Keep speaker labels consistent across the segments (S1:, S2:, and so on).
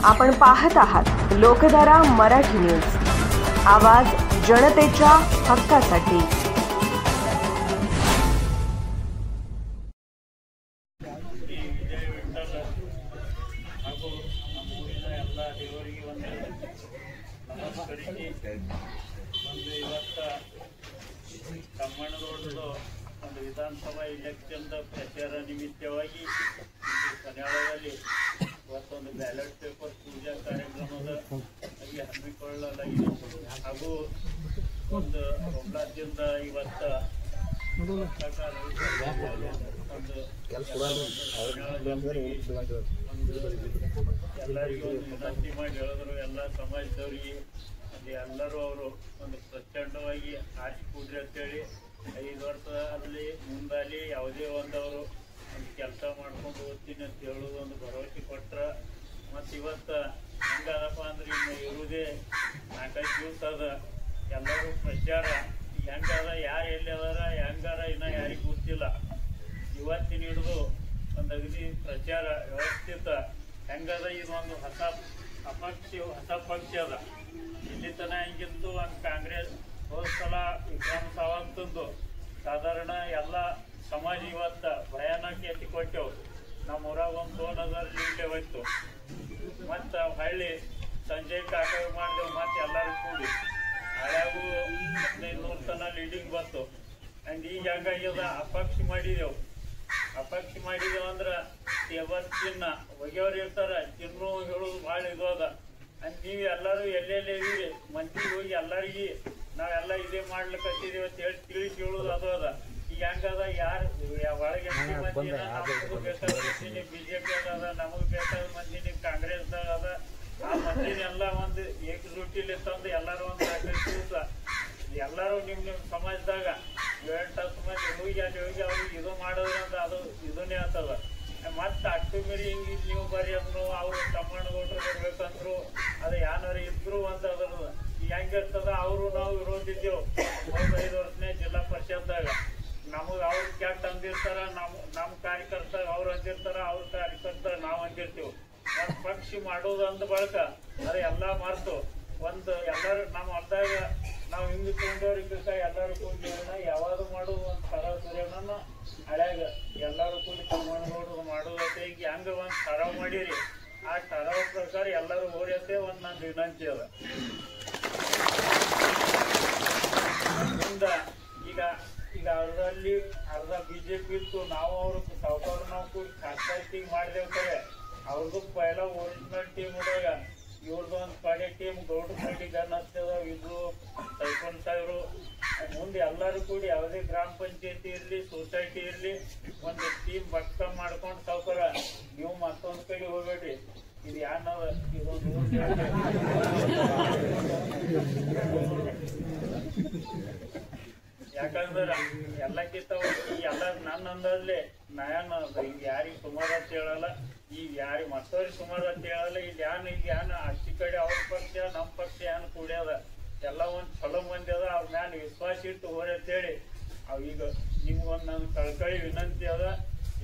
S1: आपण पाहत आहात लोकधारा मराठी न्यूज, आवाज जनतेच्या हक्कासाठी।
S2: ವಿಧಾನಸಭಾ ಇಲೆಕ್ಷನ್ ಪ್ರಚಾರ ನಿಮಿತ್ತವಾಗಿ ಕನ್ನಡದಲ್ಲಿ ಇವತ್ತೊಂದು ಬ್ಯಾಲೆಟ್ ಪೇಪರ್ ಪೂಜಾ ಕಾರ್ಯಕ್ರಮದ ಹಮ್ಮಿಕೊಳ್ಳಲಾಗಿದೆ ಹಾಗೂ ಒಂದು ರೋಮ್ಲಾದಿಂದ ಇವತ್ತ ಎಲ್ಲರಿಗೂ ಒಂದು ವಿನಂತಿ ಮಾಡಿ ಹೇಳಿದ್ರು, ಎಲ್ಲ ಸಮಾಜದವರಿಗೆ ಎಲ್ಲರೂ ಅವರು ಒಂದು ಪ್ರಚಂಡವಾಗಿ ಆಸೆ ಕೂಡ್ರಿ ಅಂತೇಳಿ 5 ವರ್ಷದಲ್ಲಿ ಮುಂದಾಲಿ ಯಾವುದೇ ಒಂದವರು ಒಂದು ಕೆಲಸ ಮಾಡ್ಕೊಂಡು ಹೋಗ್ತೀನಿ ಅಂತ ಹೇಳೋದು ಒಂದು ಭರವಸೆ ಕೊಟ್ರ। ಮತ್ತು ಇವತ್ತು ಹೆಂಗದಪ್ಪ ಅಂದ್ರೆ ಇನ್ನು ಇರುವುದೇ 4-5 ದಿವಸ ಅದ, ಎಲ್ಲರೂ ಪ್ರಚಾರ ಹೆಂಗದ, ಯಾರು ಎಲ್ಲಿ ಅದಾರ ಹೆಂಗಾರ ಇನ್ನೂ ಯಾರಿಗೂ ಗೊತ್ತಿಲ್ಲ। ಇವತ್ತಿನ ಹಿಡಿದು ಒಂದು ಅಗದಿ ಪ್ರಚಾರ ವ್ಯವಸ್ಥಿತ ಹೆಂಗದ, ಇದೊಂದು ಹೊಸ ಪಕ್ಷ ಅದ। ಇಲ್ಲಿ ತನ ಹೆಂಗಿತ್ತು ಒಂದು ಕಾಂಗ್ರೆಸ್ ಹೋದ ಸಲ ವಿಕ್ರಮ್ ಸಾವಂತಂದು ಸಾಧಾರಣ ಎಲ್ಲ ಸಮಾಜ ಇವತ್ತು ಭಯಾನಕ ಎತ್ತಿ ಕೊಟ್ಟೆವು। ನಮ್ಮ ಊರಾಗ ಒಂದು 2000 ಲೀಡ್ಲೆ ಹೋಯ್ತು, ಮತ್ತು ಹಳ್ಳಿ ಸಂಜೆ ಕಾಕಾವಿ ಮಾಡಿದೆವು, ಮತ್ತು ಎಲ್ಲರೂ ಕೂಡಿ ಹಳ್ಯಾಗೂ 1500 ತನ ಲೀಡಿಂಗ್ ಬಂತು। ಆ್ಯಂಡ್ ಈಗ ಹೆಂಗಾಗ್ಯದ, ಅಪಕ್ಷ ಮಾಡಿದೆವು ಅಂದ್ರೆ ಟೇಬಲ್ ಚಿನ್ನ ಒಗೆಯವ್ರು ಇರ್ತಾರೆ, ಚಿನ್ನು ಹೇಳೋದು ಭಾಳ ಇದು ಅದ। ಅಂಡ್ ನೀವು ಎಲ್ಲರೂ ಎಲ್ಲೆಲ್ಲಿ ಮಂದಿಗೆ ಹೋಗಿ ಎಲ್ಲರಿಗೆ ನಾವೆಲ್ಲ ಇದೇ ಮಾಡ್ಲಿಕ್ಕತ್ತಿದ್ದೀವಿ ಅಂತ ಹೇಳಿ ತಿಳಿಸಿ ಹೇಳೋದು ಅದು ಅದ। ಈಗ ಹೆಂಗದ, ಯಾರು ಒಳಗೆ ಮಂದಿನ ನಮಗೂ ಬೇಕಾದ ಮಂದಿನಿ BJP ಅದ, ನಮಗೆ ಬೇಕಾದ ಮಂದಿನಿ ಕಾಂಗ್ರೆಸ್ದಾಗ ಅದ, ಆ ಮಂದಿನೆಲ್ಲ ಒಂದು ಏಕಜುಟ್ಟಿಲಿ ತಂದು ಎಲ್ಲರೂ ಒಂದು ದಿವಸ ಎಲ್ಲರೂ ನಿಮ್ಮ ಸಮಾಜದಾಗ 7-10 ಮಂದಿ ಹೋಗಿ ಅಲ್ಲಿ ಹೋಗಿ ಅವ್ರಿಗೆ ಇದು ಮಾಡೋದ್ರಿಂದ ಅದು ಇದನ್ನೇ ಆಗ್ತದ। ಮತ್ತು ಅಕ್ಟೋಬರಿ ಹಿಂಗೆ ನೀವು ಬರೀ ಅಂದ್ರು ಅವರು ತಮ್ಮಣ್ಣಗೌಡರು ಬರ್ಬೇಕಂದ್ರು ಅದು ಯಾರು ಇದ್ರು ಅಂತ ಅದ್ರದ್ದು ಹೆಂಗಿರ್ತದ। ಅವರು ನಾವು ವಿರೋಧಿದ್ದೆವು 5 ವರ್ಷನೇ ಜಿಲ್ಲಾ ಪರಿಷತ್ದಾಗ, ನಮಗೆ ಅವ್ರು ಕೆಟ್ಟ ಅಂದಿರ್ತಾರ, ನಮ್ಮ ಕಾರ್ಯಕರ್ತ ಅವ್ರು ಅಂದಿರ್ತಾರ, ಅವ್ರ ಕಾರ್ಯಕರ್ತ ನಾವು ಅಂದಿರ್ತೀವಿ। ಒಂದು ಪಕ್ಷ ಮಾಡೋದು ಅಂದ ಬಳಕ ಅದು ಎಲ್ಲ ಮರೆತು ಒಂದು ಎಲ್ಲರೂ ನಮ್ಮ ಹೊಲ್ದಾಗ ನಾವು ಹಿಂಗೆ ತೊಗೊಂಡವ್ರಿಗೆ ಎಲ್ಲರೂ ಕೂಡಿ ಯಾವಾಗ ಮಾಡೋದು ಒಂದು ಸರಾವ್ ಸೂರ್ಯನ ಹಳ್ಯಾಗ ಎಲ್ಲರೂ ಕೂಡಿ ತಗೊಂಡು ಮಾಡೋದತ್ತೆ। ಈಗ ಹೆಂಗೆ ಒಂದು ಸರಾವ್ ಮಾಡಿರಿ, ಆ ಸರಾವ್ ಪ್ರಕಾರ ಎಲ್ಲರೂ ಓರಿಯತ್ತೆ ಒಂದು ನನ್ನ ವಿನಂತಿ ಅದ। ಈಗ ಅರ್ಧ BJP ಇತ್ತು, ನಾವು ಅವ್ರ ಸಾವುಕಾರ ನಾವು ಕೂಡಿ ಖಾಸಗಿ ಮಾಡಿದೆವು ಕರೆ, ಅವ್ರದ್ದು ಪೈಲ ಒರಿಜಿನಲ್ ಟೀಮ್ ಇದ್ದಾಗ ಇವ್ರದ್ದು ಒಂದು ಕಡೆ ಟೀಮ್ ಗೌಡ ಕಡೆ ಗನ್ ಹತ್ತದ, ಇದು ಸೈಕೊಂಡು ಸಾವಿರ ಮುಂದೆ ಎಲ್ಲರೂ ಕೂಡಿ ಯಾವುದೇ ಗ್ರಾಮ ಪಂಚಾಯತಿ ಇರಲಿ ಸೊಸೈಟಿ ಇರಲಿ ಒಂದು ಟೀಮ್ ಭಕ್ತ ಮಾಡ್ಕೊಂಡು ಸಾವುಕಾರ ನೀವು ಮತ್ತೊಂದು ಕಡೆ ಹೋಗ್ಬೇಡ್ರಿ, ಇದು ಯಾನದ ಇದೊಂದು ಯಾಕಂದ್ರೆ ಎಲ್ಲಕ್ಕಿಂತ ಎಲ್ಲ ನನ್ನ ಅಂದಲ್ಲೇ ನಯನ ಹಿಂಗೆ ಯಾರಿಗೆ ಸುಮಾರು ಅಂತ ಹೇಳಲ್ಲ, ಈಗ ಯಾರಿಗೆ ಮತ್ತವ್ರಿಗೆ ಸುಮಾರು ಅಂತ ಹೇಳಲ್ಲ। ಈಗ ಯಾನು ಅಚ್ಚಿ ಕಡೆ ಅವ್ರ ಪಕ್ಷ ನಮ್ಮ ಪಕ್ಷ ಏನು ಕೂಡ್ಯದ, ಎಲ್ಲ ಒಂದು ಚಲೋ ಮಂದಿ ಅದ, ಅವ್ರ ಮ್ಯಾಲ ವಿಶ್ವಾಸ ಇಟ್ಟು ಹೋರಿ ಅಂತೇಳಿ ಅವು ಈಗ ನಿಮ್ಗೊಂದು ನನ್ನ ಕಳ್ಕಳಿ ವಿನಂತಿ ಅದ,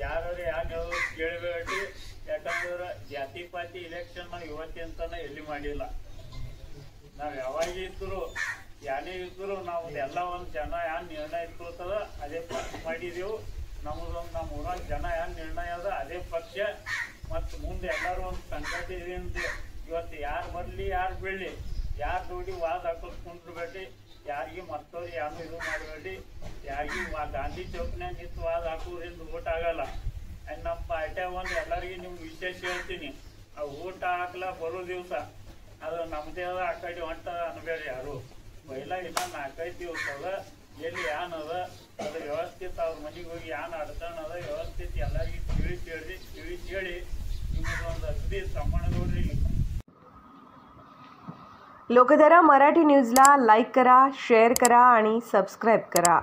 S2: ಯಾರು ಹೇಳೋದು ಕೇಳಬೇಡ್ರಿ। ಯಾಕಂದ್ರೆ ಜಾತಿ ಪಾತಿ ಇಲೆಕ್ಷನ್ ನಾವು ಇವತ್ತಿನ ತನ ಎಲ್ಲಿ ಮಾಡಿಲ್ಲ, ನಾವು ಯಾವಾಗ ಇದ್ರು ಯಾನೇ ಇದ್ರು ನಾವು ಎಲ್ಲ ಒಂದು ಜನ ಏನು ನಿರ್ಣಯ ಇಟ್ಕೊಳ್ತದ ಅದೇ ಪಕ್ಷ ಮಾಡಿದೆವು। ನಮ್ಮದೊಂದು ನಮ್ಮ ಊರಾಗ ಜನ ಏನು ನಿರ್ಣಯ ಅದ ಅದೇ ಪಕ್ಷ, ಮತ್ತು ಮುಂದೆ ಎಲ್ಲರೂ ಒಂದು ಸಂಕಟ ಇದೆ ಅಂತ ಇವತ್ತು ಯಾರು ಬರಲಿ ಯಾರು ಬೀಳಲಿ ಯಾರು ನೋಡಿ ವಾದ ಹಾಕಿಸ್ಕೊಂಡ್ಬಿಡ್ಬೇಡಿ, ಯಾರಿಗೆ ಮತ್ತವ್ರು ಯಾರು ಇದು ಮಾಡಬೇಡಿ, ಯಾರಿಗೂ ಗಾಂಧಿ ಚೌಕ್ನಾಗ ನಿಂತು ವಾದ ಹಾಕೋದ್ರಿಂದ ಓಟ್ ಆಗಲ್ಲ। ಆ್ಯಂಡ್ ನಮ್ಮ ಪಾರ್ಟಿಯಾಗ ಒಂದು ಎಲ್ಲರಿಗೆ ನಿಮ್ಗೆ ವಿಶೇಷ ಹೇಳ್ತೀನಿ, ಆ ಓಟ್ ಹಾಕ್ಲ ಬರೋ ದಿವಸ ಅದು ನಮ್ಮದೇ ಅದ, ಆ ಕಡೆ ಹೊಂಟ ಅನ್ಬೇಡಿ ಯಾರು, ಪೈಲ ಇನ್ನ 4-5 ದಿವಸ ಅದ, ಎಲ್ಲಿ ಏನದ ಅದು ವ್ಯವಸ್ಥಿತ ಅವ್ರ ಮನೆಗೆ ಹೋಗಿ ಏನು ಅಡಚಣ ಅದ ವ್ಯವಸ್ಥಿತ ಎಲ್ಲರಿಗೂ ತಿಳಿಸಿ ಹೇಳಿ ನಿಮಗೊಂದು अगदी तम्मणगौडरी।
S1: लोकधारा मराठी न्यूजला लाईक करा, शेअर करा आणि सबस्क्राईब करा।